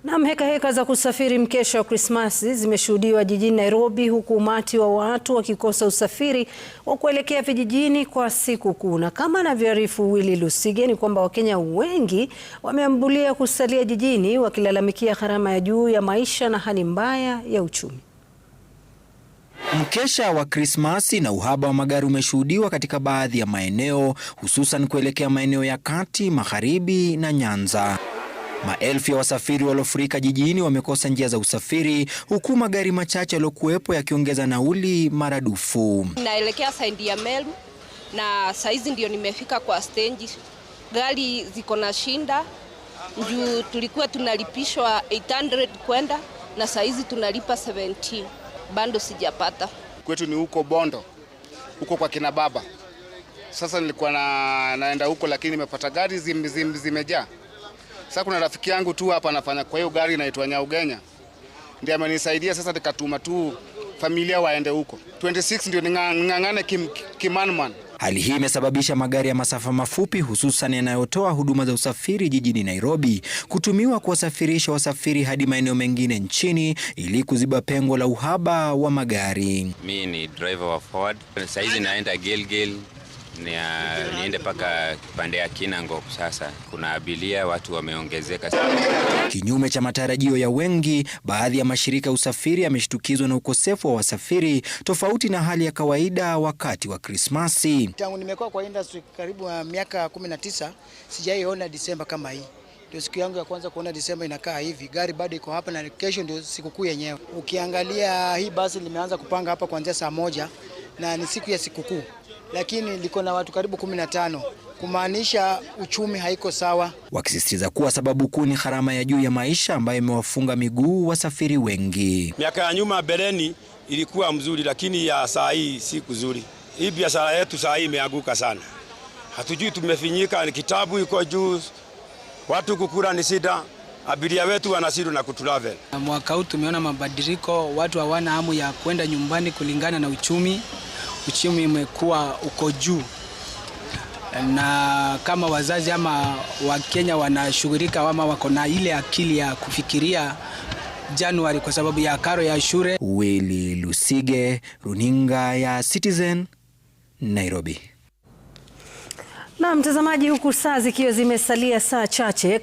Na heka za kusafiri mkesha wa Krismasi zimeshuhudiwa jijini Nairobi, huku umati wa watu wakikosa usafiri wa kuelekea vijijini kwa siku kuu. Na kama anavyoarifu Willy Lusige ni kwamba Wakenya wengi wameambulia kusalia jijini wakilalamikia gharama ya juu ya maisha na hali mbaya ya uchumi. Mkesha wa Krismasi na uhaba wa magari umeshuhudiwa katika baadhi ya maeneo, hususan kuelekea maeneo ya kati, magharibi na Nyanza. Maelfu ya wasafiri waliofurika jijini wamekosa njia za usafiri, huku magari machache yaliyokuwepo yakiongeza nauli maradufu. Naelekea saidi ya Meru na saizi ndio nimefika kwa stage. Gari ziko na shinda, juu tulikuwa tunalipishwa 800 kwenda na saizi tunalipa 70. Bando sijapata. Kwetu ni huko Bondo, huko kwa kina baba. Sasa nilikuwa naenda huko, lakini nimepata gari zimejaa. Sasa kuna rafiki yangu tu hapa anafanya kwa hiyo gari inaitwa Nyaugenya, ndiye amenisaidia. Sasa nikatuma tu familia waende huko 26 ndio ningangane kimanman. Hali hii imesababisha magari ya masafa mafupi, hususan yanayotoa huduma za usafiri jijini Nairobi, kutumiwa kuwasafirisha wasafiri hadi maeneo mengine nchini ili kuziba pengo la uhaba wa magari. Mimi ni driver wa Ford. Sasa hizi naenda Gilgil, niende paka pande ya Kinango. Sasa kuna abiria, watu wameongezeka. Kinyume cha matarajio ya wengi, baadhi ya mashirika ya usafiri yameshtukizwa na ukosefu wa wasafiri, tofauti na hali ya kawaida wakati wa Krismasi. Tangu nimekuwa kwa industry karibu miaka 19, sijaiona Disemba kama hii. Ndio siku yangu ya kwanza kuona Disemba inakaa hivi. Gari bado iko hapa na kesho ndio sikukuu yenyewe. Ukiangalia hii basi limeanza kupanga hapa kuanzia saa 1 na ni siku ya sikukuu. Lakini liko na watu karibu 15, kumaanisha uchumi haiko sawa. Wakisisitiza kuwa sababu kuu ni gharama ya juu ya maisha ambayo imewafunga miguu wasafiri wengi. Miaka ya nyuma beleni ilikuwa mzuri, lakini ya saa hii si kuzuri. Hii biashara yetu saa hii imeanguka sana. Hatujui tumefinyika, ni kitabu iko juu, watu kukula ni shida, abiria wetu wanashindwa na kutravel. Mwaka huu tumeona mabadiliko, watu hawana hamu ya kwenda nyumbani kulingana na uchumi. Uchumi umekuwa uko juu, na kama wazazi ama Wakenya wanashughulika ama wako na ile akili ya kufikiria Januari kwa sababu ya karo ya shule. Willy Lusige, runinga ya Citizen, Nairobi. Na mtazamaji, huku saa zikiwa zimesalia saa chache